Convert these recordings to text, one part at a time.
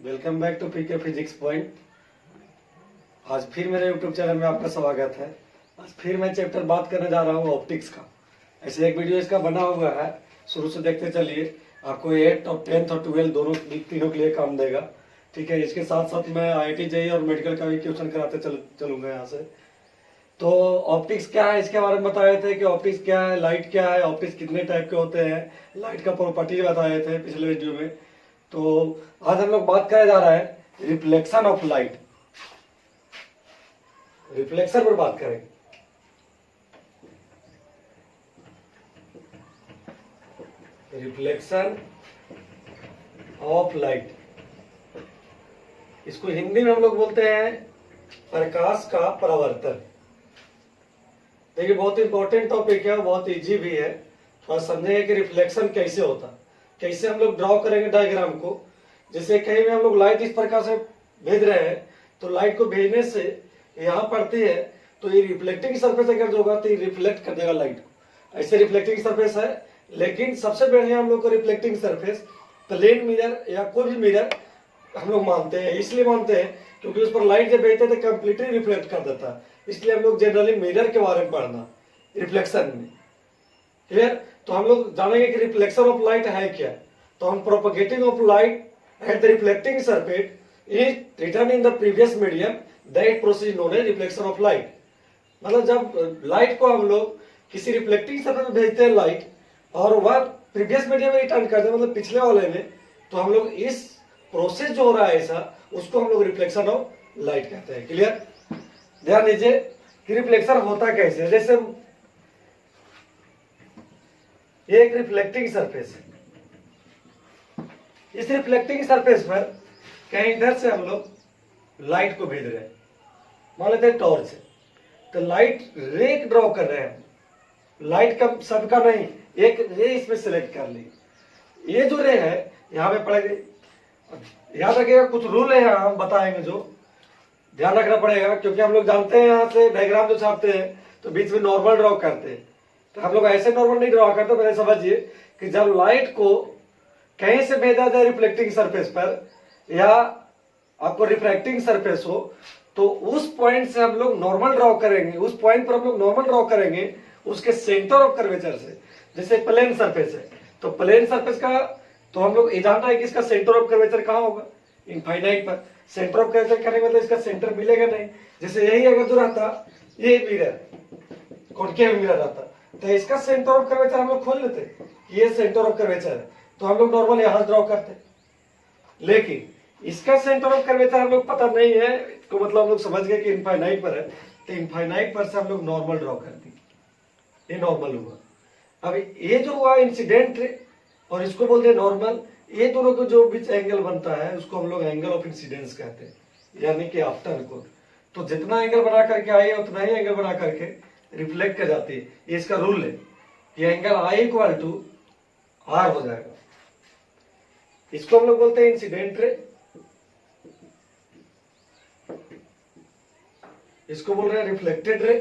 Welcome back to PK physics point. आज फिर मेरे यूट्यूब चैनल में आपका स्वागत है। आज फिर मैं चैप्टर बात करने जा रहा हूँ ऑप्टिक्स का। ऐसे एक वीडियो इसका बना हुआ है, शुरू से देखते चलिए। आपको 8 और 10th और 12 दोनों तीनों के लिए काम देगा। ठीक है, इसके साथ साथ मैं IIT JEE और मेडिकल का भी क्वेश्चन कराते चलूंगा यहाँ से। तो ऑप्टिक्स क्या है इसके बारे में बताए थे कि ऑप्टिक्स क्या है, लाइट क्या है, ऑप्टिक्स कितने टाइप के होते हैं, लाइट का प्रॉपर्टी बताए थे पिछले वीडियो में। तो आज हम लोग बात करने जा रहा है रिफ्लेक्शन ऑफ लाइट। रिफ्लेक्शन पर बात करेंगे। रिफ्लेक्शन ऑफ लाइट, इसको हिंदी में हम लोग बोलते हैं प्रकाश का परावर्तन। देखिए बहुत इंपॉर्टेंट टॉपिक है, बहुत इजी भी है। थोड़ा समझेंगे कि रिफ्लेक्शन कैसे होता, कैसे हम लोग ड्रॉ करेंगे डायग्राम को। जैसे कहीं भी हम लोग लाइट इस प्रकार से भेज रहे हैं, तो लाइट को भेजने से यहाँ पड़ती है, तो ये रिफ्लेक्टिंग सरफेस अगर जो होगा तो ये रिफ्लेक्ट कर देगा लाइट को। ऐसे रिफ्लेक्टिंग सरफेस है, लेकिन सबसे बढ़िया हम लोग को रिफ्लेक्टिंग सरफेस प्लेन मिरर या कोई भी मिरर हम लोग मानते हैं। इसलिए मानते हैं क्योंकि उस पर लाइट जब भेजते हैं तो कंप्लीटली रिफ्लेक्ट कर देता है। इसलिए हम लोग जनरली मिरर के बारे में पढ़ना रिफ्लेक्शन में। क्लियर? तो हम लोग जानेंगे कि रिफ्लेक्शन ऑफ लाइट है क्या। तो हम propagating of light at the reflecting surface is return in the previous medium, that process known as reflection of light. मतलब जब लाइट को हम लोग किसी रिफ्लेक्टिंग सरफेस में भेजते हैं लाइट, और वह प्रीवियस मीडियम में रिटर्न करते हैं, मतलब पिछले वाले में, तो हम लोग इस प्रोसेस जो हो रहा है ऐसा, उसको हम लोग रिफ्लेक्शन ऑफ लाइट कहते हैं। क्लियर? ध्यान दीजिए कि रिफ्लेक्शन होता कैसे। जैसे ये एक रिफ्लेक्टिंग सरफेस है, इस रिफ्लेक्टिंग सरफेस पर कहीं इधर से हम लोग लाइट को भेज रहे हैं, मान लेते हैं टॉर्च से, तो लाइट रे ड्रॉ कर रहे हैं। लाइट का सबका नहीं, एक रे इसमें सिलेक्ट कर ली। ये जो रे है यहाँ पे पड़ेगी, याद रखिएगा कुछ रूल है यहाँ हम बताएंगे जो ध्यान रखना पड़ेगा, क्योंकि हम लोग जानते हैं यहाँ से डायग्राम जो छापते हैं तो बीच में नॉर्मल ड्रॉ करते हैं। तो हम लोग ऐसे नॉर्मल नहीं ड्रॉ करते। पहले समझिए कि जब लाइट को कहीं से भेजा जाए रिफ्लेक्टिंग सरफेस पर या आपको रिफ्रैक्टिंग सरफेस हो, तो उस पॉइंट से हम लोग नॉर्मल ड्रॉ करेंगे। उस पॉइंट पर हम लोग नॉर्मल ड्रॉ करेंगे उसके सेंटर ऑफ कर्वेचर से। जैसे प्लेन सरफेस है, तो प्लेन सरफेस का तो हम लोग ये जानना है कि इसका सेंटर ऑफ कर्वेचर कहाँ होगा, इनफाइनाइट पर। सेंटर ऑफ कर्वेचर करने का मतलब इसका सेंटर मिलेगा नहीं। जैसे यही अगर जो रहता ये मिरर, कॉन्केव मिरर रहता, तो इसका सेंटर ऑफ कर्वेचर हम लोग खोल लेते, ये सेंटर ऑफ कर्वेचर है, तो हम लोग नॉर्मल यहां ड्रॉ करते। लेकिन इसका सेंटर ऑफ कर्वेचर हम लोग पता नहीं है, तो मतलब हम लोग समझ गए कि इनफाइनाइट पर है, तो इनफाइनाइट पर से हम लोग नॉर्मल ड्रॉ करते, ये नॉर्मल हुआ। अब ये जो हुआ इंसिडेंट और इसको बोलते हैं नॉर्मल, ये दोनों को जो बीच एंगल बनता है उसको हम लोग एंगल ऑफ इंसिडेंस कहते हैं, यानी कि आफ्टर को। तो जितना एंगल बना करके आई है उतना ही एंगल बना करके रिफ्लेक्ट कर जाती है। ये इसका रूल है। ये angle I equal to R हो जाएगा। इसको हम लोग बोलते हैं इंसिडेंट रे, इसको बोल रहे हैं रिफ्लेक्टेड रे,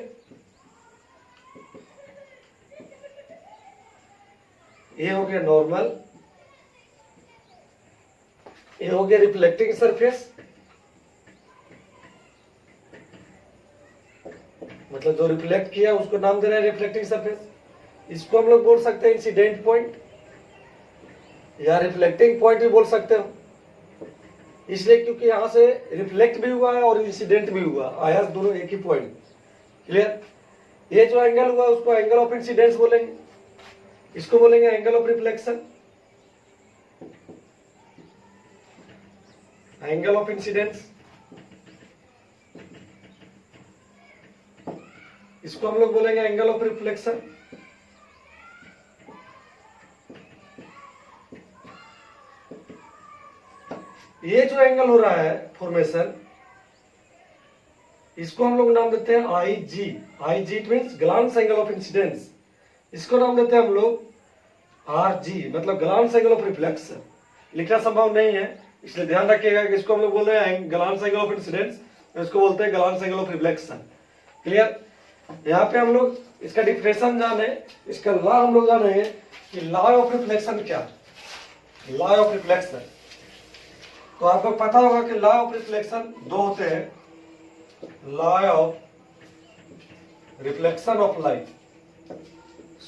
ये हो गया नॉर्मल, ये हो गया रिफ्लेक्टिंग सरफेस, मतलब जो रिफ्लेक्ट किया उसको नाम दे रहे हैं रिफ्लेक्टिंग सरफेस। इसको हम लोग बोल सकते हैं इंसिडेंट पॉइंट या रिफ्लेक्टिंग पॉइंट भी बोल सकते हो, इसलिए क्योंकि यहां से रिफ्लेक्ट भी हुआ है और इंसिडेंट भी हुआ, आया दोनों एक ही पॉइंट। क्लियर? ये जो एंगल हुआ उसको एंगल ऑफ इंसिडेंस बोलेंगे, इसको बोलेंगे angle of reflection, angle of incidence. इसको हम लोग बोलेंगे एंगल ऑफ रिफ्लेक्शन। ये जो एंगल हो रहा है फॉर्मेशन, इसको हम लोग नाम देते हैं IG। IG it means glance angle of incidence. इसको नाम देते हैं हम लोग RG, मतलब ग्लांस एंगल ऑफ रिफ्लेक्शन। लिखना संभव नहीं है, इसलिए ध्यान रखिएगा कि इसको हम लोग बोल रहे हैं ग्लांस एंगल ऑफ इंसिडेंस, इसको बोलते हैं glance angle of reflection. Clear? यहाँ पे हम लोग इसका डिफिनेशन जाने, इसका लॉ हम लोग जाने कि लॉ ऑफ रिफ्लेक्शन क्या, लॉ ऑफ रिफ्लेक्शन। तो आपको पता होगा कि लॉ ऑफ रिफ्लेक्शन दो होते हैं, law of reflection of light,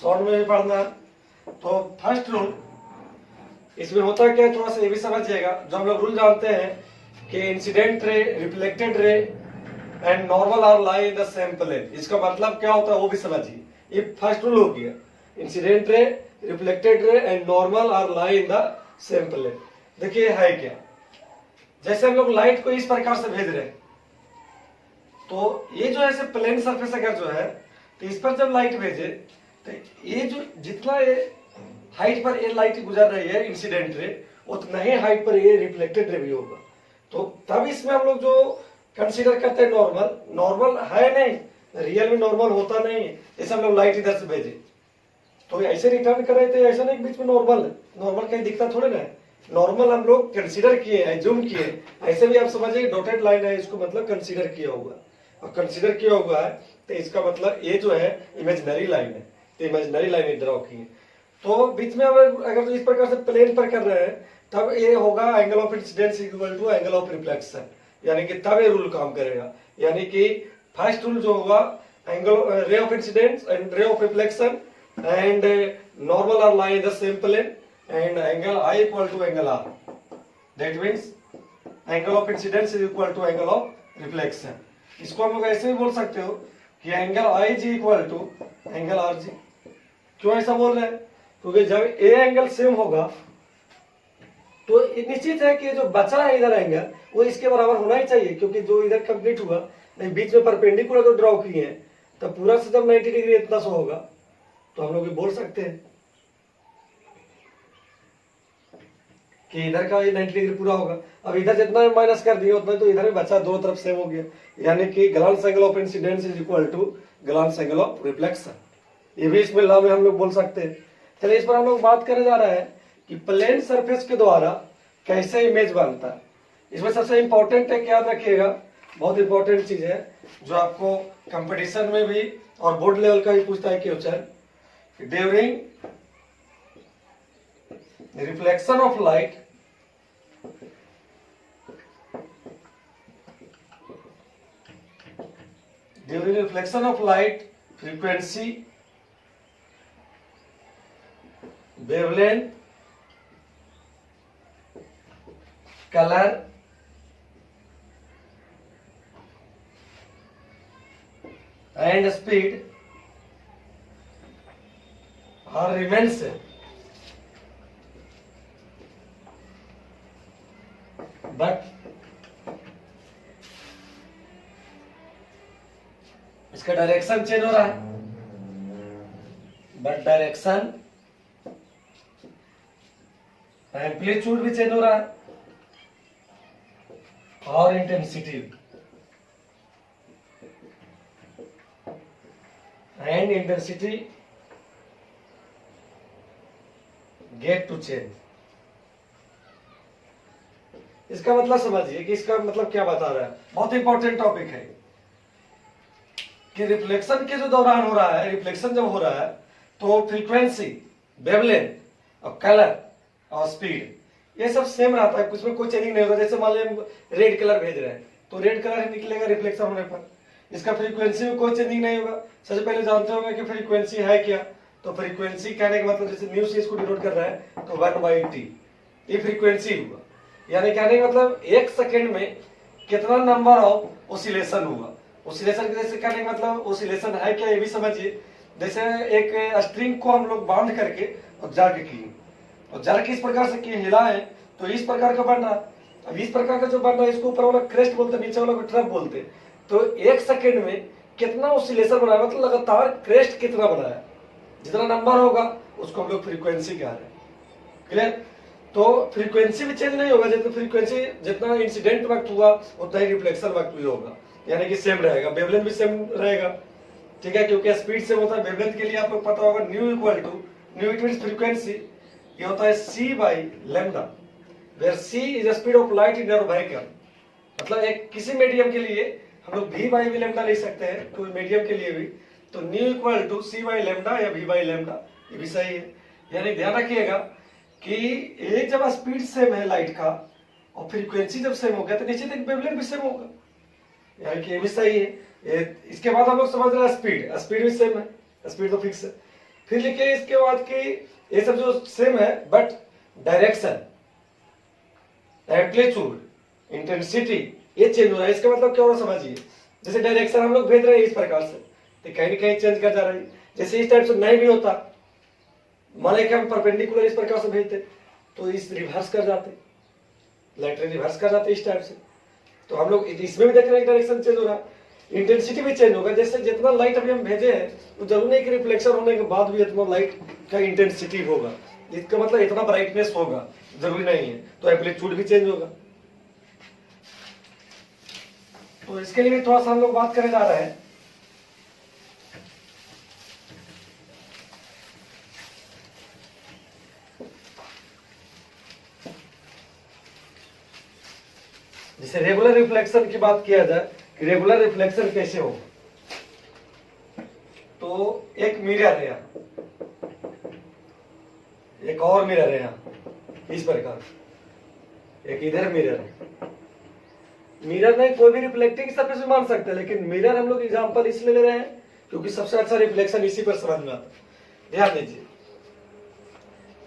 short में भी पढ़ना है। तो फर्स्ट रूल इसमें होता क्या है, थोड़ा सा ये भी समझिएगा। जो हम लोग रूल जानते हैं कि incident ray, reflected ray and normal are lie in the same plane, इसका मतलब क्या होता है वो भी समझिए। ये फर्स्ट रूल हो गया, incident ray, reflected ray and normal are lie in the same plane. देखिए है क्या, जैसे हम लोग लाइट को इस प्रकार से भेज रहे हैं, तो ये जो ऐसे प्लेन सरफेस अगर जो है, तो इस पर जब लाइट भेजे तो ये जो जितना ये हाइट पर ये लाइट गुजर रही है इंसिडेंट रे, उतना ही हाइट पर ये रिफ्लेक्टेड रे भी होगा। तो तब इसमें हम लोग जो कंसीडर करते हैं नॉर्मल, नॉर्मल है नहीं, रियल में नॉर्मल होता नहीं है। जैसे हम लोग लाइट इधर से भेजे तो ऐसे रिटर्न कर रहे थे, ऐसा नहीं बीच में नॉर्मल है, नॉर्मल कहीं दिखता थोड़े ना है। नॉर्मल हम लोग कंसीडर किए, एज्यूम किए, ऐसे भी आप समझिए डॉटेड लाइन है, इसको मतलब कंसीडर किया हुआ, और कंसीडर किया हुआ है तो इसका मतलब ये जो है इमेजिनरी लाइन है, तो इमेजिनरी लाइन ड्रॉ की है। तो बीच में अगर तो इस प्रकार से प्लेन पर कर रहे हैं, तब ये होगा angle of incidence equal to angle of reflection, यानी कि तब ये रूल काम करेगा। यानी कि फर्स्ट रूल जो होगा, angle ray of incidence and ray of reflection and normal are lie in the same plane and angle I equal to angle R. That means angle of incidence is equal to angle of reflection. इसको हम लोग ऐसे भी बोल सकते हो कि angle I G equal to angle R G. क्यों ऐसा बोल रहे हैं? क्योंकि जब ए एंगल सेम होगा तो निश्चित है कि जो बचा है इधर एंगल वो इसके बराबर होना ही चाहिए, क्योंकि जो इधर कंप्लीट हुआ, नहीं बीच में परपेंडिकुलर जो ड्रॉ किए हैं, तब पूरा से जब 90 डिग्री इतना सा होगा तो हम लोग ये बोल सकते हैं कि इधर का ये 90 डिग्री पूरा होगा। अब इधर जितना माइनस कर दिया उतना तो इधर भी बचा, दोनों तरफ सेम हो गया, यानी कि glance angle of incidence is equal to glance angle of reflection. ये भी इसमें लॉ में हम लोग बोल सकते हैं। चलिए इस पर हम लोग बात करने जा रहे हैं कि प्लेन सरफेस के द्वारा कैसे इमेज बनता है। इसमें सबसे इंपॉर्टेंट है, याद रखिएगा, बहुत इंपॉर्टेंट चीज है जो आपको कंपटीशन में भी और बोर्ड लेवल का भी पूछता है question, during reflection of light during reflection of light, frequency, wavelength, color and speed are remains but इसका डायरेक्शन चेंज हो रहा है, बट डायरेक्शन एम्पलीट्यूड भी चेंज हो रहा है और intensity and intensity get to change. इसका मतलब समझिए कि इसका मतलब क्या बता रहा है, बहुत इंपॉर्टेंट टॉपिक है कि रिफ्लेक्शन के जो दौरान हो रहा है, रिफ्लेक्शन जब हो रहा है तो फ्रीक्वेंसी, वेवलेंथ और कलर और स्पीड ये सब सेम रहता है, कुछ में कोई चेंजिंग नहीं होता। जैसे मान लीजिए हम रेड कलर भेज रहे हैं तो रेड कलर ही निकलेगा रिफ्लेक्शन होने पर, इसका फ्रीक्वेंसी में कोई चेंजिंग नहीं होगा। सबसे पहले जानते होंगे कि फ्रीक्वेंसी है क्या, तो फ्रीक्वेंसी कहने का मतलब जैसे न्यू से इसको डिनोट कर रहा है तो 1/t ये फ्रीक्वेंसी हुआ, यानी कहने का मतलब एक सेकेंड में कितना नंबर ऑफ ओसिलेशन हुआ। ओसिलेशन के जैसे कहने का मतलब ओसिलेशन है क्या ये भी समझिए। जैसे एक स्ट्रिंग को हम लोग बांध करके और जर्क किए, और जर्क इस प्रकार से किए, हिलाए तो इस प्रकार का बन रहा। अब इस प्रकार का जो बन रहा है इसको ऊपर वाला क्रेस्ट बोलते, नीचे वाला को ट्रफ बोलते। तो एक सेकेंड में कितना ओसिलेशन बनाया, मतलब लगातार क्रेस्ट कितना बनाया, जितना नंबर होगा उसको हम लोग फ्रीक्वेंसी कह रहे हैं। क्लियर? तो फ्रीक्वेंसी भी चेंज नहीं होगा, जैसे फ्रीक्वेंसी जितना इंसिडेंट वक्त हुआ उतना ही रिफ्लेक्शन वक्त भी होगा, यानी कि सेम रहेगा। वेवलेंथ भी सेम रहेगा, ठीक है, क्योंकि स्पीड सेम होता है। वेवलेंथ के लिए आपको पता होगा nu equal to, nu it means frequency, ये होता है c by lambda, where c is the speed of light in your vehicle. मतलब एक किसी मीडियम के लिए हम लोग v बाई लैम्डा लिख सकते हैं, कोई मीडियम के लिए भी, तो nu equal to c by lambda या v बाई लैम्डा, ये भी सही है। यानी ध्यान रखिएगा कि एक जब स्पीड सेम है लाइट का और फ्रीक्वेंसी जब सेम हो गया तो नीचे तक वेवलेंथ भी सेम होगा, यानी कि ये भी सही है। इसके बाद हम लोग समझ रहे हैं स्पीड, स्पीड भी सेम है, स्पीड तो फिक्स है। फिर लिखे इसके बाद कि ये सब जो सेम है बट डायरेक्शन, एम्पलीट्यूड, इंटेंसिटी ये चेंज हो रहा है। इसका मतलब क्या हो रहा है समझिए, जैसे डायरेक्शन हम लोग भेज रहे हैं इस प्रकार से तो कहीं ना कहीं चेंज कर जा रही है। जैसे इस टाइप से नहीं भी होता, मान लें कि हम परपेंडिकुलर इस प्रकार से भेजते तो इस रिवर्स कर जाते, लाइट रे रिवर्स कर जाते इस टाइप से। तो हम लोग इसमें भी देख रहे हैं डायरेक्शन चेंज हो रहा है, इंटेंसिटी भी चेंज होगा। जैसे जितना लाइट अभी हम भेजे हैं तो जरूर नहीं कि रिफ्लेक्शन होने के बाद भी इतना लाइट का इंटेंसिटी होगा, इसका मतलब इतना ब्राइटनेस होगा, जरूरी नहीं है। तो एम्पलीट्यूड भी चेंज होगा। तो इसके लिए थोड़ा सा हम लोग बात करने जा रहे हैं। जैसे रेगुलर रिफ्लेक्शन की बात किया जाए कि रेगुलर रिफ्लेक्शन कैसे हो, तो एक मिरर है यहाँ, एक और मिरर है यहाँ इस प्रकार, एक इधर मिरर है। मिरर नहीं कोई भी रिफ्लेक्टिंग सरफेस भी मान सकते हैं, लेकिन मिरर हम लोग एग्जांपल इसलिए ले रहे हैं क्योंकि सबसे अच्छा रिफ्लेक्शन इसी पर समझ में आता है। ध्यान दीजिए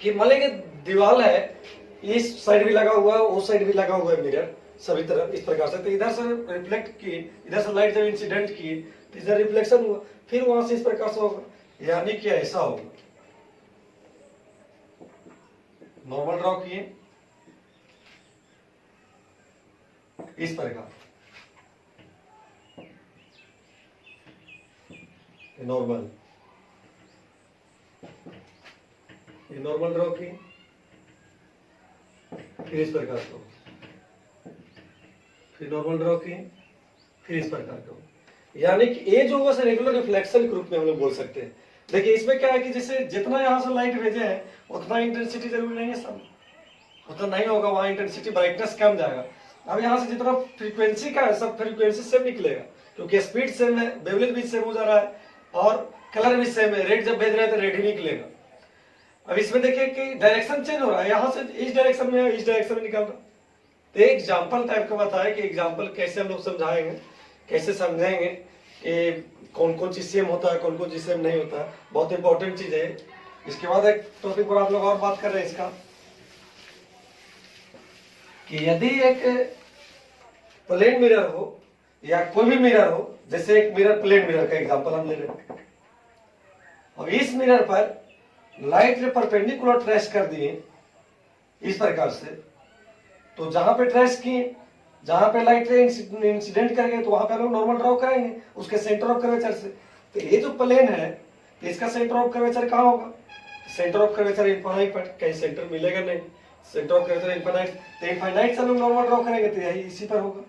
कि मान लीजिए दीवार है, इस साइड भी लगा हुआ है, उस साइड भी लगा हुआ है मिरर सभी तरफ इस प्रकार से। तो इधर से रिफ्लेक्ट की, इधर से लाइट जब इंसिडेंट की तो इधर रिफ्लेक्शन हुआ, फिर वहां से इस प्रकार से होगा, यानी कि ऐसा होगा। नॉर्मल ड्रॉ किए इस प्रकार, नॉर्मल, ये नॉर्मल ड्रॉ किए, फिर इस प्रकार का, फिर नॉर्मल ड्रॉ किए, फिर इस प्रकार का। यानी कि ये जो होगा रेगुलर रिफ्लेक्शन के रूप में हम लोग बोल सकते हैं। देखिए इसमें क्या है कि जैसे जितना यहाँ से लाइट भेजे हैं उतना इंटेंसिटी जरूरी नहीं है, सब उतना नहीं होगा, वहां इंटेंसिटी ब्राइटनेस कम जाएगा। अब यहाँ से जितना फ्रीक्वेंसी का है सब फ्रीक्वेंसी सेम निकलेगा, क्योंकि स्पीड सेम है, वेवलेंथ भी सेम हो जा रहा है और कलर भी सेम है। रेड जब भेज रहे हैं तो रेड ही निकलेगा। अब इसमें देखिए कि डायरेक्शन चेंज हो रहा है, यहाँ से इस डायरेक्शन में इस डायरेक्शन में निकल रहा है। तो एक एग्जाम्पल टाइप का बताया कि एग्जाम्पल कैसे हम लोग समझाएंगे, कैसे समझेंगे कि कौन कौन चीज सेम होता है, कौन कौन चीज सेम नहीं होता है, बहुत इंपॉर्टेंट चीज है। इसके बाद एक टॉपिक पर आप लोग और बात कर रहे हैं इसका कि यदि एक प्लेन मिरर हो या कोई भी मिरर हो, जैसे एक मिरर प्लेन मिरर का एग्जांपल हम ले रहे हैं, और इस मिरर पर लाइट रे परपेंडिकुलर ट्रेस कर दिए इस प्रकार से, तो जहां पे ट्रेस किए, जहां पे लाइट रे इंसिडेंट करेंगे तो वहां पे हम लोग नॉर्मल ड्रॉ करेंगे उसके सेंटर ऑफ कर्वेचर से। तो ये जो प्लेन है इसका सेंटर ऑफ कर्वेचर कहाँ होगा, सेंटर ऑफ कर्वेचर इनफाइनाइट पर, कहीं सेंटर मिलेगा नहीं, सेंटर ऑफ कर्वेचर इनफाइनाइट, तो इनफाइनाइट से हम लोग नॉर्मल ड्रॉ करेंगे तो यही इसी पर होगा।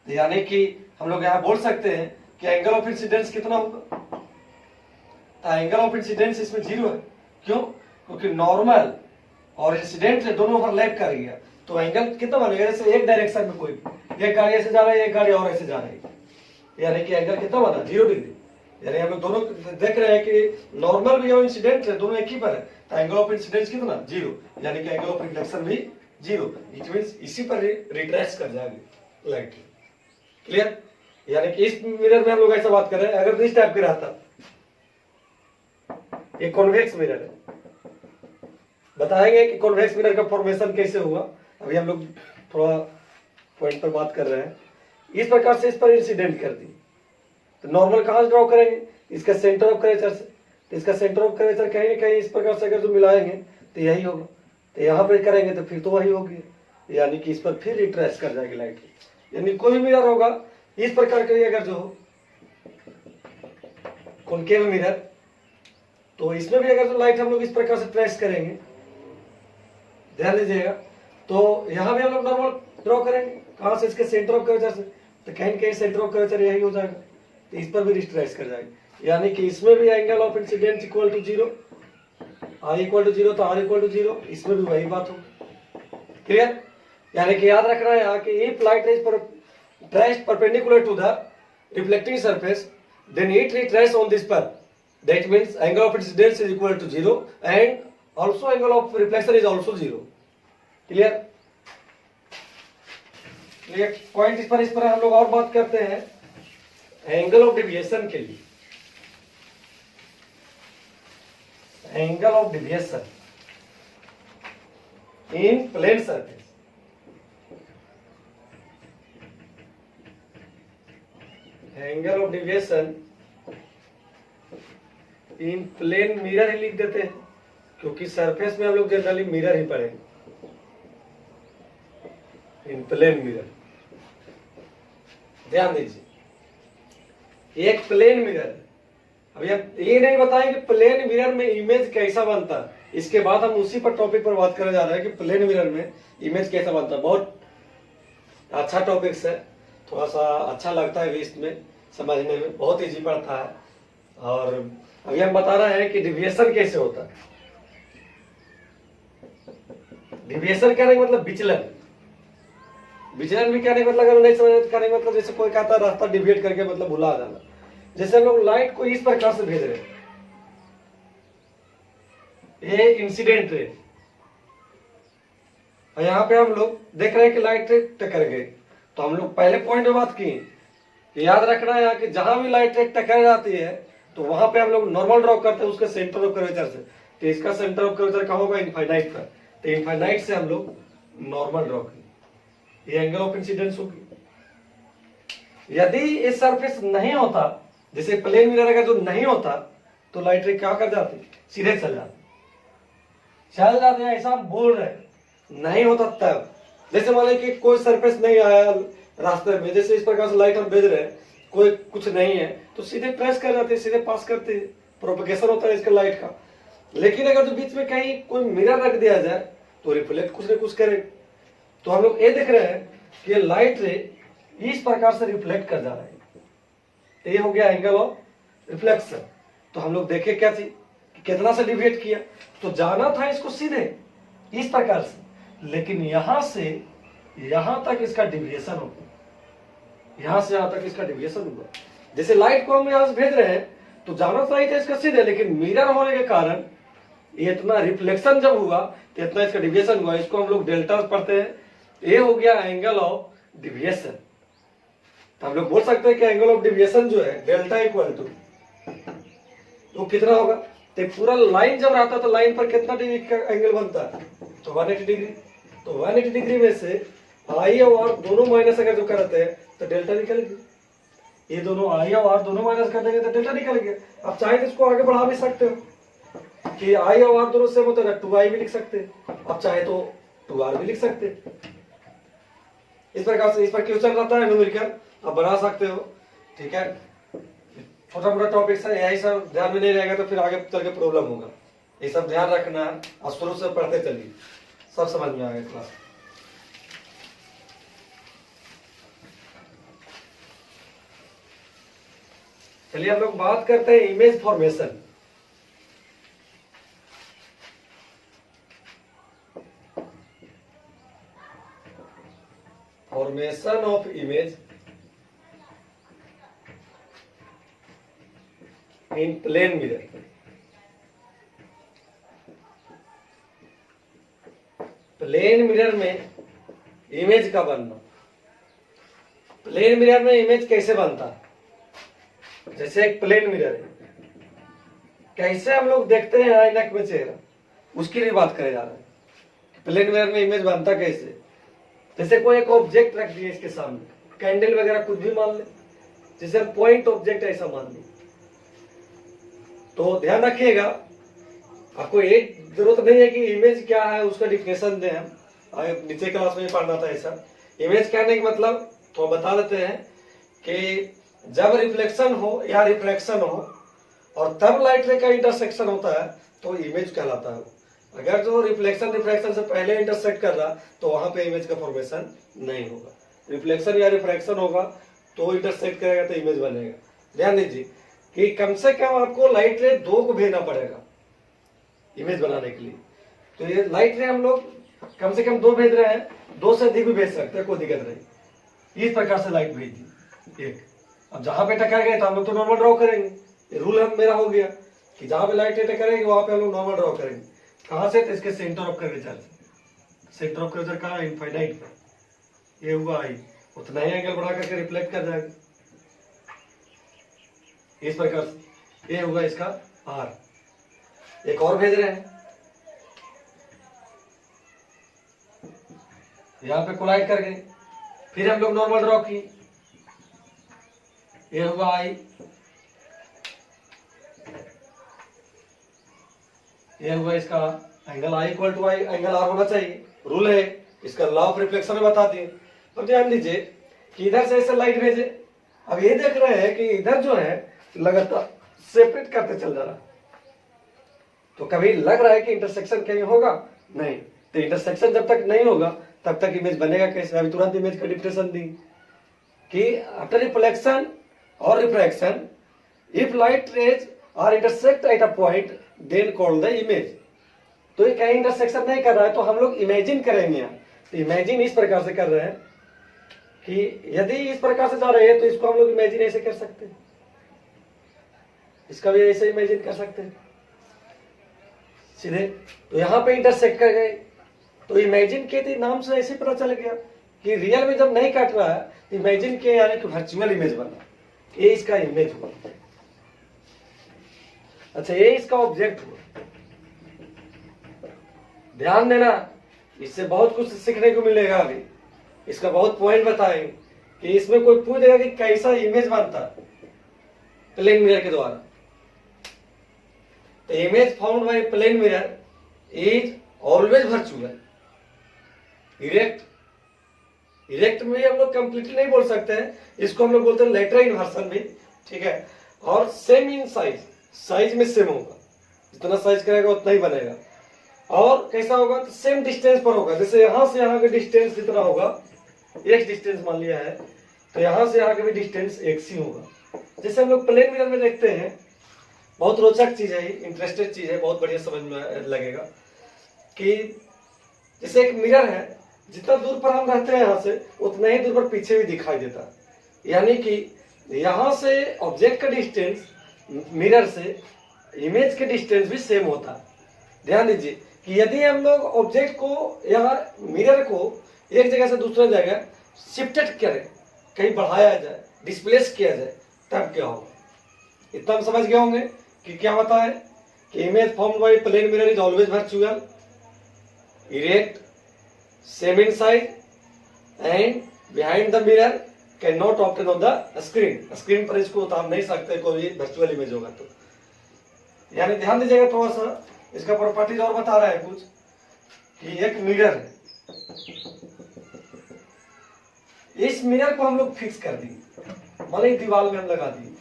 तो यानी कि हम लोग यहाँ बोल सकते हैं कि एंगल ऑफ इंसिडेंस कितना होगा, तो एंगल ऑफ इंसिडेंस इसमें 0 है। क्यों? क्योंकि नॉर्मल और इंसिडेंट दोनों ओवरलैप कर गया, तो एंगल कितना बनेगा, जैसे एक डायरेक्शन में कोई एक गाड़ी ऐसे जा रही है, एक गाड़ी और ऐसे जा रही है, यानी कि एंगल कितना बना 0 डिग्री। यानी हम लोग दोनों देख रहे हैं कि नॉर्मल भी और इंसिडेंट दोनों एक ही पर है, तो एंगल ऑफ इंसिडेंस कितना 0, यानी कि एंगल ऑफ रिफ्लेक्शन भी 0। इट मींस इसी पर रिट्रेस कर जाएगी लाइट। क्लियर? यानी कि इस मिरर में हम लोग ऐसा बात कर रहे हैं, अगर इस टाइप का रहता, ये कॉन्वेक्स मिरर है, बताएंगे कि कॉन्वेक्स मिरर का फॉर्मेशन कैसे हुआ, अभी हम लोग थोड़ा पॉइंट पर बात कर रहे हैं। इस प्रकार से इस पर इंसिडेंट कर दी, तो नॉर्मल कहां से ड्रॉ करेंगे, इसका सेंटर ऑफ कर्वेचर से। तो इसका सेंटर ऑफ कर्वेचर कहीं ना कहीं इस प्रकार से अगर जो मिलाएंगे तो यही होगा, तो यहाँ पे करेंगे तो फिर तो वही होगी, यानी कि इस पर फिर रिट्रेस कर जाएगी लाइट। यानी कोई भी मिरर होगा इस प्रकार के अगर जो हो कॉनकेव मिरर, तो इसमें भी अगर जो लाइट हम लोग इस प्रकार से ट्रेस करेंगे, ध्यान दीजिएगा, तो यहाँ भी हम लोग नॉर्मल ड्रॉ करेंगे, कहां से, इसके सेंटर ऑफ कर्वेचर से, तो कहीं कहीं सेंटर ऑफ कर्वेचर यही हो जाएगा, तो इस पर भी रिट्रेस कर जाएगी। यानी कि इसमें भी angle of incidence equal to 0, I equal to 0, तो आर इक्वल टू 0, इसमें भी वही बात होगी। क्लियर? यानी कि याद रखना है यहाँ कि if light is traced perpendicular to the reflecting surface, then it retraces on this path. That means angle of incidence is equal to 0 and also angle of reflection is also 0. Clear? एक point इस पर हम लोग और बात करते हैं angle of deviation के लिए। Angle of deviation in plane surface. Angle of deviation in plane mirror ही लिख देते हैं, क्योंकि सरफेस में हम लोग जनरली मिरर ही पढ़ेंगे। इन प्लेन मिरर, ध्यान दीजिए, एक प्लेन मिरर है। अभी हम ये नहीं बताएं कि प्लेन मिरर में इमेज कैसा बनता है, इसके बाद हम उसी पर टॉपिक पर बात करने जा रहे हैं कि प्लेन मिरर में इमेज कैसा बनता है। बहुत अच्छा टॉपिक है, थोड़ा सा अच्छा लगता है भी, इसमें समझने में बहुत इजी पड़ता है। और अभी हम बता रहे हैं कि डिविएशन कैसे होता है। डिविएशन कहने का मतलब विचलन। विचलन भी कहने का मतलब, अगर नहीं समझ कहने का मतलब, जैसे कोई कहता है रास्ता डिविएट करके मतलब भुला जाना। जैसे हम लोग लाइट को इस प्रकार से भेज रहे हैं, ये इंसिडेंट रे, और यहाँ पे हम लोग देख रहे हैं कि लाइट रे टकरा गई। तो हम लोग पहले पॉइंट में बात की कि याद रखना है कि जहां भी लाइट रे टकरा जाती है तो वहां पे हम लोग नॉर्मल ड्रॉ करते हैं उसके सेंटर ऑफ कर्वेचर से। तो इसका सेंटर ऑफ कर्वेचर कहाँ होगा? इनफाइनाइट पर। तो इनफाइनाइट से हम लोग नॉर्मल ड्रॉ करेंगे, ये एंगल ऑफ इंसिडेंस होगी। यदि ये सरफेस नहीं होता, जैसे प्लेन मिरर अगर जो नहीं होता, तो लाइट रे क्या कर जाती? सीधे चल जाते हैं। ऐसा हम बोल रहे हैं, नहीं होता तब। जैसे मान लीजिए कि कोई सरफेस नहीं आया रास्ते में, जैसे इस प्रकार से लाइट हम भेज रहे हैं, कोई कुछ नहीं है, तो सीधे ट्रेस कर जाते हैं, सीधे पास करते हैं, प्रोपगेशन होता है इसका लाइट का। लेकिन अगर जो बीच में कहीं कोई मिरर रख दिया जाए तो रिफ्लेक्ट कुछ न कुछ करे। तो हम लोग ये देख रहे हैं कि लाइट रे इस प्रकार से रिफ्लेक्ट कर जा रहा है। तो ये हो गया एंगल ऑफ रिफ्लेक्शन। तो हम लोग देखे क्या चीज कि कितना से डिविएट किया, तो जाना था इसको सीधे इस प्रकार से, लेकिन यहां से यहां तक इसका डिविएशन होगा, यहां से यहां तक इसका डिविएशन होगा। जैसे लाइट को हम यहां से भेज रहे हैं तो जाना तो था इसका सीधे, लेकिन मिरर होने के कारण ये इतना रिफ्लेक्शन जब हुआ तो इतना इसका डिविएशन हुआ। इसको हम लोग डेल्टा पढ़ते हैं। ये हो गया एंगल ऑफ डिविएशन। तो हम लोग बोल सकते हैं कि एंगल ऑफ डिविएशन जो है डेल्टा इक्वल टू, तो कितना होगा? तो पूरा लाइन जब रहता है तो लाइन पर कितना डिग्री का एंगल बनता है? तो 180 डिग्री। तो 180 डिग्री में से आई और आर दोनों माइनस अगर जो करते हैं तो डेल्टा निकल गया। ये दोनों आई और आर दोनों माइनस कर देंगे तो डेल्टा निकल गया। आप चाहे तो इसको आगे बढ़ा भी सकते हो कि आई और आर दोनों सेम होता है, 2i भी लिख सकते हैं। आप चाहे तो 2r भी लिख सकते हैं। इस प्रकार से इस पर क्वेश्चन रहता है न्यूमेरिकल, आप बना सकते हो। ठीक है, छोटा मोटा टॉपिक है, यही सब ध्यान में नहीं रहेगा तो फिर आगे चल के प्रॉब्लम होगा। ये सब ध्यान रखना है और शुरू से पढ़ते चलिए, सब समझ में आएगा क्लास। चलिए हम लोग बात करते हैं image formation. Formation of image in plane mirror. Plane mirror में इमेज का बनना। प्लेन मिरर में इमेज कैसे बनता है? जैसे एक प्लेन मिरर है, कैसे हम लोग देखते हैं आईनक में चेहरा, उसकी भी बात करे जा रहा है। प्लेन मिरर में इमेज बनता कैसे? जैसे कोई एक ऑब्जेक्ट रख दिया इसके सामने, कैंडल वगैरह कुछ भी मान ले, जैसे हम पॉइंट ऑब्जेक्ट ऐसा मान ले, तो ध्यान रखिएगा आपको एक जरूरत नहीं है कि इमेज क्या है उसका डिफिनेशन दें। हम नीचे क्लास में पढ़ना था ऐसा। इमेज कहने का मतलब तो बता देते हैं कि जब रिफ्लेक्शन हो या रिफ्लेक्शन हो और तब लाइट रे का इंटरसेक्शन होता है तो इमेज कहलाता है। अगर जो रिफ्लेक्शन रिफ्रैक्शन से पहले इंटरसेक्ट कर रहा तो वहां पे इमेज का फॉर्मेशन नहीं होगा। रिफ्लेक्शन या रिफ्रैक्शन होगा तो इंटरसेक्ट करेगा तो इमेज बनेगा। ध्यान दीजिए कि कम से कम आपको लाइट रे 2 को भेजना पड़ेगा इमेज बनाने के लिए। तो ये लाइट रे हम लोग कम से कम 2 भेज रहे हैं, 2 से अधिक भी भेज सकते हैं, कोई दिक्कत नहीं। इस प्रकार से लाइट भेज दी एक। अब जहां पे टकरा गए तो हम लोग तो नॉर्मल ड्रॉ करेंगे। ये रूल हम मेरा हो गया कि जहां पे लाइट टकराएगी वहां पे हम लोग नॉर्मल ड्रॉ करेंगे। कहां से? तो इसके सेंटर ऑफ कर्वेचर से। सेंटर ऑफ कर्वेचर कहां है? इनफाइनाइट पर। ये हुआ आई, उतना ही एंगल बढ़ा करके रिफ्लेक्ट कर जाएगा। इस प्रकार से ये होगा इसका आर। एक और भेज रहे हैं, यहां पे कोलाइड कर गए, फिर हम लोग नॉर्मल ड्रॉ किए, ये होगा आई, ये होगा इसका angle I equal to I, angle R होना चाहिए, रूल है इसका, लॉ ऑफ रिफ्लेक्शन में बता दिए। अब ध्यान दीजिए कि इधर से ऐसे लाइट भेजे, अब ये देख रहे हैं कि इधर जो है लगातार सेपरेट करते चल जा रहा, तो कभी लग रहा है कि इंटरसेक्शन कहीं होगा, नहीं, तो इंटरसेक्शन जब तक नहीं होगा तब तक इमेज बनेगा कैसे। अभी तुरंत इमेज का डिफिनेशन दी कि आफ्टर रिफ्लेक्शन और refraction if light rays are intersect at a point then called the image. तो ये कहीं इंटरसेक्शन नहीं कर रहा है तो हम लोग इमेजिन करेंगे यहाँ। तो इमेजिन इस प्रकार से कर रहे हैं कि यदि इस प्रकार से जा रहे हैं तो इसको हम लोग इमेजिन ऐसे कर सकते हैं, इसका भी ऐसे इमेजिन कर सकते हैं सीधे। तो यहाँ पे इंटरसेक्ट कर गए तो इमेजिन के थी नाम से ऐसे पता चल गया कि रियल में जब नहीं काट रहा है इमेजिन के यानी कि वर्चुअल इमेज बना, ये इसका इमेज हुआ। अच्छा, ये इसका ऑब्जेक्ट हुआ। ध्यान देना, इससे बहुत कुछ सीखने को मिलेगा। अभी इसका बहुत पॉइंट बताएंगे कि इसमें कोई पूछ देगा कि कैसा इमेज बनता प्लेन मिरर के द्वारा। The image found by plane mirror is always virtual. Erect में हम लोग कंप्लीटली नहीं बोल सकते हैं, इसको हम लोग बोलते हैं लेटरल इन्वर्सन भी, ठीक है। और सेम इन साइज, साइज में सेम होगा, जितना साइज करेगा उतना ही बनेगा। और कैसा होगा तो सेम डिस्टेंस पर होगा, जैसे यहां से यहाँ का डिस्टेंस जितना होगा, एक्स डिस्टेंस मान लिया है, तो यहां से यहाँ का भी डिस्टेंस एक्स ही होगा। जैसे हम लोग प्लेन मिरर में देखते हैं, बहुत रोचक चीज है, इंटरेस्टेड चीज है, बहुत बढ़िया समझ में लगेगा कि जैसे एक मिरर है, जितना दूर पर हम रहते हैं यहाँ से उतना ही दूर पर पीछे भी दिखाई देता है। यानी कि यहाँ से ऑब्जेक्ट का डिस्टेंस मिरर से इमेज के डिस्टेंस भी सेम होता है। ध्यान दीजिए कि यदि हम लोग ऑब्जेक्ट को या मिरर को एक जगह से दूसरे जगह शिफ्टेड करें, कहीं बढ़ाया जाए, डिस्प्लेस किया जाए, तब क्या होगा। इतना हम समझ गए होंगे कि क्या होता है कि image formed by plane mirror is always virtual, erect, same in size and behind the mirror can not obtain on the screen. Screen पर इसको उतार नहीं सकते, कोई वर्चुअल इमेज होगा तो। यानी ध्यान दीजिएगा, थोड़ा सा इसका प्रॉपर्टीज और बता रहा है कुछ कि एक मिरर है, इस मिरर को हम लोग फिक्स कर दिए, मान दीवार में हम लगा दिए,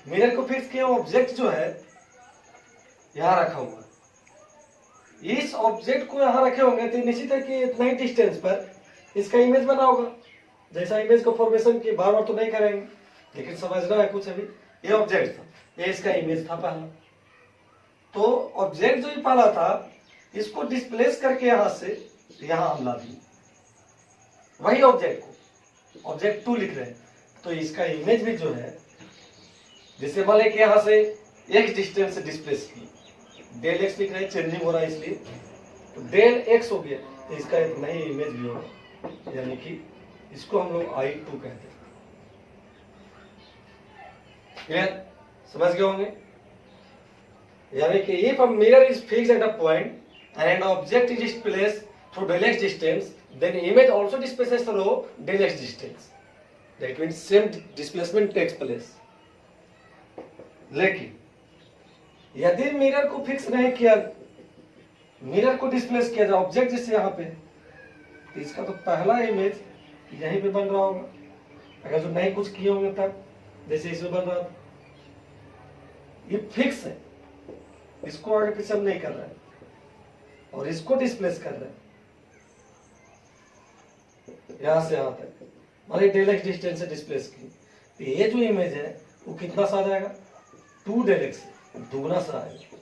मिरर को फिक्स किया, ऑब्जेक्ट जो है यहां रखा हुआ, इस ऑब्जेक्ट को यहां रखे होंगे तो निश्चित है कि इतना ही डिस्टेंस पर इसका इमेज बना होगा। जैसा इमेज को फॉर्मेशन की बार बार तो नहीं करेंगे, लेकिन समझना है कुछ। अभी ये ऑब्जेक्ट था, ये इसका इमेज था पहला, तो ऑब्जेक्ट जो पहला था इसको डिस्प्लेस करके यहां से यहां हम ला दिए, वही ऑब्जेक्ट को ऑब्जेक्ट 2 लिख रहे हैं, तो इसका इमेज भी जो है, जैसे मान लें कि यहां से एक्स डिस्टेंस से डिस्प्लेस की, डेल एक्स लिख रहे हैं, चेंजिंग हो रहा है इसलिए, तो डेल एक्स हो गया, तो इसका एक नई इमेज भी होगा, यानी कि इसको हम लोग I2 कहते हैं। क्लियर, समझ गए होंगे। यानी कि if a mirror is fixed at a point and object is displaced through del x distance, then image also displaces through del x distance, that means same displacement takes place. लेकिन यदि mirror को fix नहीं किया, mirror को displace किया जाए, object जैसे यहाँ पे, तो इसका तो पहला इमेज यहीं पे बन रहा होगा, अगर जो नहीं कुछ किए होंगे तब, जैसे इसमें बन रहा था, ये फिक्स है, इसको आगे पीछे हम नहीं कर रहे हैं, और इसको डिस्प्लेस कर रहे हैं यहां से यहां तक, मान डेल एक्स डिस्टेंस से डिस्प्लेस की, तो ये जो इमेज है वो कितना सा आ जाएगा, 2 डेल एक्स, दुगना सा आएगा।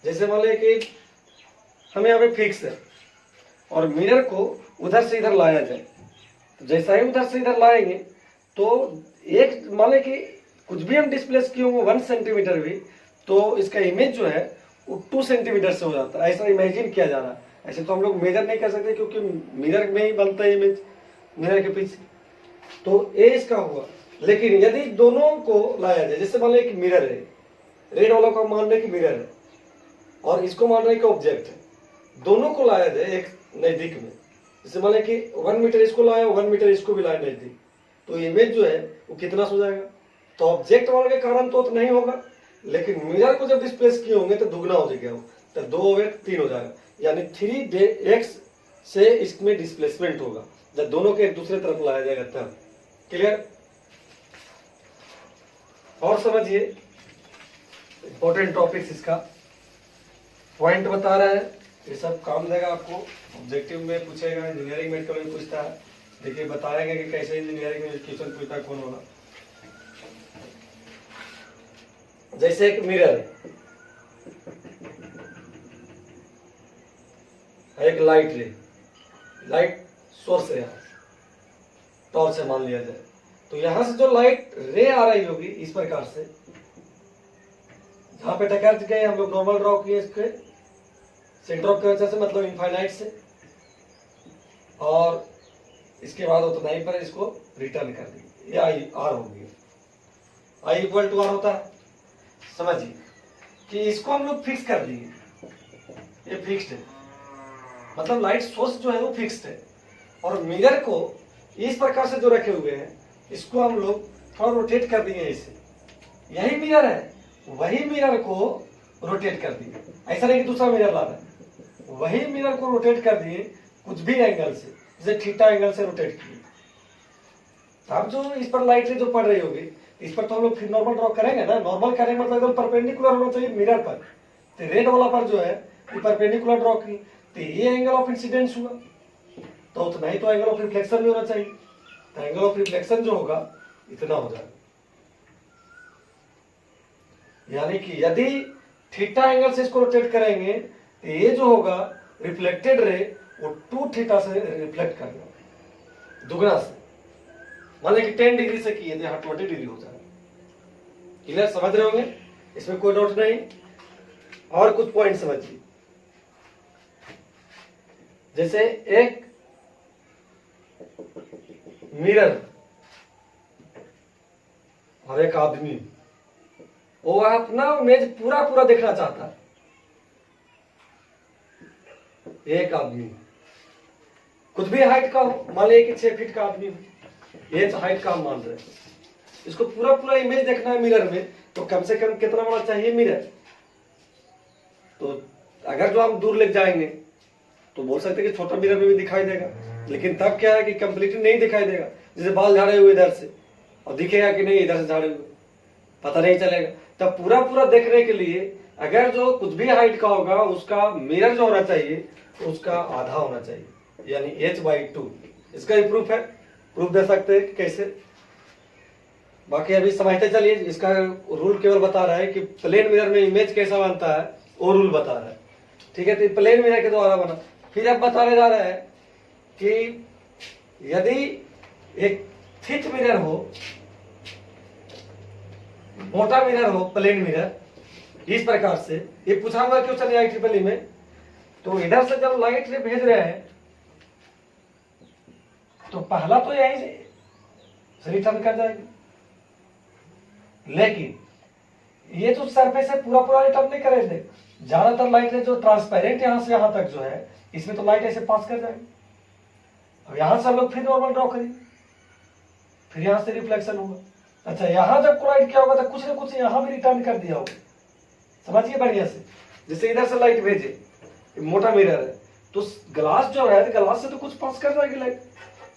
जैसे मान लें कि हम यहाँ पे फिक्स है और मिरर को उधर से इधर लाया जाए, तो जैसा ही उधर से इधर लाएंगे तो एक मान लें कि कुछ भी हम डिस्प्लेस किए होंगे 1 सेंटीमीटर भी, तो इसका इमेज जो है वो 2 सेंटीमीटर से हो जाता है। ऐसा इमेजिन किया जा रहा है। ऐसे तो हम लोग मेजर नहीं कर सकते क्योंकि मिरर में ही बनता है इमेज, मिरर के पीछे, तो ए इसका हुआ। लेकिन यदि दोनों को लाया जाए, जैसे मान लो एक मिरर है, रेड वाला को मान रहे कि मिरर है और इसको मान रहे कि ऑब्जेक्ट है, दोनों को लाया जाए एक नजदीक में, जैसे मान लें कि 1 मीटर इसको लाया, 1 मीटर इसको भी लाया नजदीक, तो इमेज जो है वो कितना हो जाएगा? तो ऑब्जेक्ट वाले के कारण तो नहीं होगा, लेकिन मिरर को जब डिस्प्लेस किए होंगे तो दुगना हो जाएगा, तो 2 एक 3 हो जाएगा, यानी 3x से इसमें डिस्प्लेसमेंट होगा जब दोनों के एक दूसरे तरफ लाया जाएगा तब। क्लियर? और समझिए इंपॉर्टेंट टॉपिक्स, इसका पॉइंट बता रहा है, ये सब काम देगा आपको, ऑब्जेक्टिव में पूछेगा, इंजीनियरिंग मेडिकल में पूछता है। देखिए बताएंगे कि कैसे इंजीनियरिंग में क्वेश्चन पूछता है, कौन होगा। जैसे एक मिरर है, एक लाइट रे, लाइट सोर्स है, टॉर्च है मान लिया जाए, तो यहां से जो लाइट रे आ रही होगी इस प्रकार से, जहां पे टकराते गए हम लोग नॉर्मल ड्रॉ किए इसके सेंटर ऑफ कर्वेचर से, मतलब इनफाइनाइट से, और इसके बाद उतना ही पर इसको रिटर्न कर दी, ये आई आर होगी, आई इक्वल टू आर होता है। समझिए कि इसको हम लोग फिक्स कर दिए, ये फिक्स्ड है, मतलब लाइट सोर्स जो है वो फिक्स्ड है, और मिरर को इस प्रकार से जो रखे हुए हैं इसको हम लोग थोड़ा रोटेट कर दिए इसे, यही मिरर है, वही मिरर को रोटेट कर दिए, ऐसा नहीं कि दूसरा मिरर ला रहा है, वही मिरर को रोटेट कर दिए कुछ भी एंगल से, जैसे थीटा एंगल से रोटेट किए। अब जो इस पर लाइट जो पड़ रही होगी इस पर तो हम लोग फिर नॉर्मल ड्रॉ करेंगे ना, नॉर्मल करेंगे मतलब एकदम परपेंडिकुलर होना चाहिए मिरर पर, तो रेड वाला पर जो है ये परपेंडिकुलर ड्रॉ की, तो ये एंगल ऑफ इंसिडेंस हुआ, तो उतना ही तो एंगल ऑफ रिफ्लेक्शन भी होना चाहिए, तो एंगल ऑफ रिफ्लेक्शन जो होगा इतना हो जाएगा, यानी कि यदि थीटा एंगल से इसको रोटेट करेंगे तो ये जो होगा रिफ्लेक्टेड रे वो 2 थीटा से रिफ्लेक्ट कर देगा, दुगना से, मान लें कि 10 डिग्री से किए थे, यहाँ 20 डिग्री हो जाएगा। क्लियर? समझ रहे होंगे, इसमें कोई डाउट नहीं। और कुछ पॉइंट समझिए, जैसे एक मिरर और एक आदमी, वो अपना इमेज पूरा पूरा देखना चाहता है, एक आदमी कुछ भी हाइट का हो, मान लीजिए कि 6 फीट का आदमी हो, ये हाइट का हम मान रहे हैं, इसको पूरा पूरा इमेज देखना है मिरर में, तो कम से कम कितना बड़ा चाहिए मिरर? तो अगर जो हम दूर ले जाएंगे तो बोल सकते हैं कि छोटा मिरर में भी दिखाई देगा, लेकिन तब क्या है कि कंप्लीटली नहीं दिखाई देगा, जैसे बाल झाड़े हुए इधर से और दिखेगा कि नहीं इधर से झाड़े हुए, पता नहीं चलेगा। तब पूरा पूरा देखने के लिए अगर जो कुछ भी हाइट का होगा उसका मिरर जो होना चाहिए उसका आधा होना चाहिए, यानी h/2। इसका ही प्रूफ है, प्रूफ दे सकते हैं कैसे, बाकी अभी समझते चलिए। इसका रूल केवल बता रहा है कि प्लेन मिरर में इमेज कैसा बनता है, वो रूल बता रहा है। ठीक है, तो प्लेन मिरर के द्वारा बना। फिर अब बताने जा रहा है कि यदि एक थिक मिरर हो, मोटा मिरर हो, प्लेन मिरर, इस प्रकार से, ये पूछा हुआ क्यों चलिए IEEE में, तो इधर से जब लाइट रे भेज रहे हैं तो पहला तो यही से रिटर्न कर जाएगी, लेकिन ये जो सरफेस है पूरा पूरा रिटर्न नहीं करेंगे, ज्यादातर लाइट रे जो ट्रांसपेरेंट यहां से यहां तक जो है इसमें तो लाइट ऐसे पास कर जाएगी। अब यहां से हम लोग फिर नॉर्मल ड्रॉ करेंगे, फिर यहां से रिफ्लेक्शन होगा। अच्छा, यहां जब कोलाइड किया होगा तो कुछ ना कुछ यहां भी रिटर्न कर दिया होगा, समझिए बढ़िया से। जैसे इधर से लाइट भेजे, मोटा मिरर है तो ग्लास जो है, ग्लास से तो कुछ पास कर जाएगी लाइट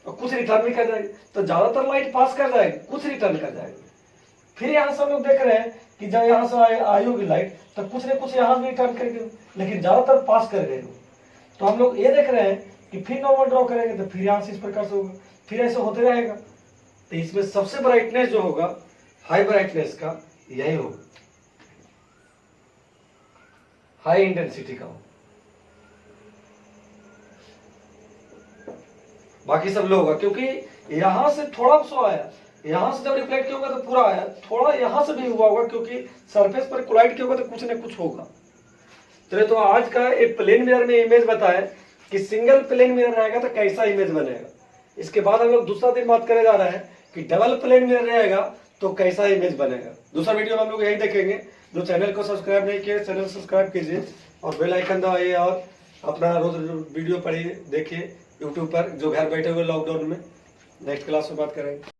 और कुछ रिटर्न भी कर जाएगी, तो ज्यादातर लाइट पास कर जाएगी, कुछ रिटर्न कर जाएगी। फिर यहाँ से हम लोग देख रहे हैं कि जब यहाँ से आई होगी लाइट तो कुछ न कुछ यहाँ भी रिटर्न करके, लेकिन ज्यादातर पास कर गए। तो हम लोग ये देख रहे हैं कि फिर नॉर्मल ड्रॉ करेंगे तो फिर यहाँ से इस प्रकार से होगा, फिर ऐसे होते रहेगा। तो इसमें सबसे ब्राइटनेस जो होगा हाई ब्राइटनेस का यही होगा, हाई इंटेंसिटी का होगा, बाकी सब लो होगा, क्योंकि यहां से थोड़ा सा आया, यहां से जब रिफ्लेक्ट होगा तो पूरा आया, थोड़ा यहां से भी हुआ होगा क्योंकि सरफेस पर कोलाइड किया होगा तो कुछ न कुछ होगा। चलिए, तो आज का एक प्लेन मिरर में इमेज बताए कि सिंगल प्लेन मिरर रहेगा तो कैसा इमेज बनेगा। इसके बाद हम लोग दूसरा दिन बात करने जा रहे हैं कि डबल प्लेन में रहेगा तो कैसा इमेज बनेगा। दूसरा वीडियो में हम लोग यही देखेंगे। जो चैनल को सब्सक्राइब नहीं किए चैनल सब्सक्राइब कीजिए और बेल आइकन दबाइए और अपना रोज वीडियो पढ़िए देखिए यूट्यूब पर, जो घर बैठे हुए लॉकडाउन में। नेक्स्ट क्लास में बात करेंगे।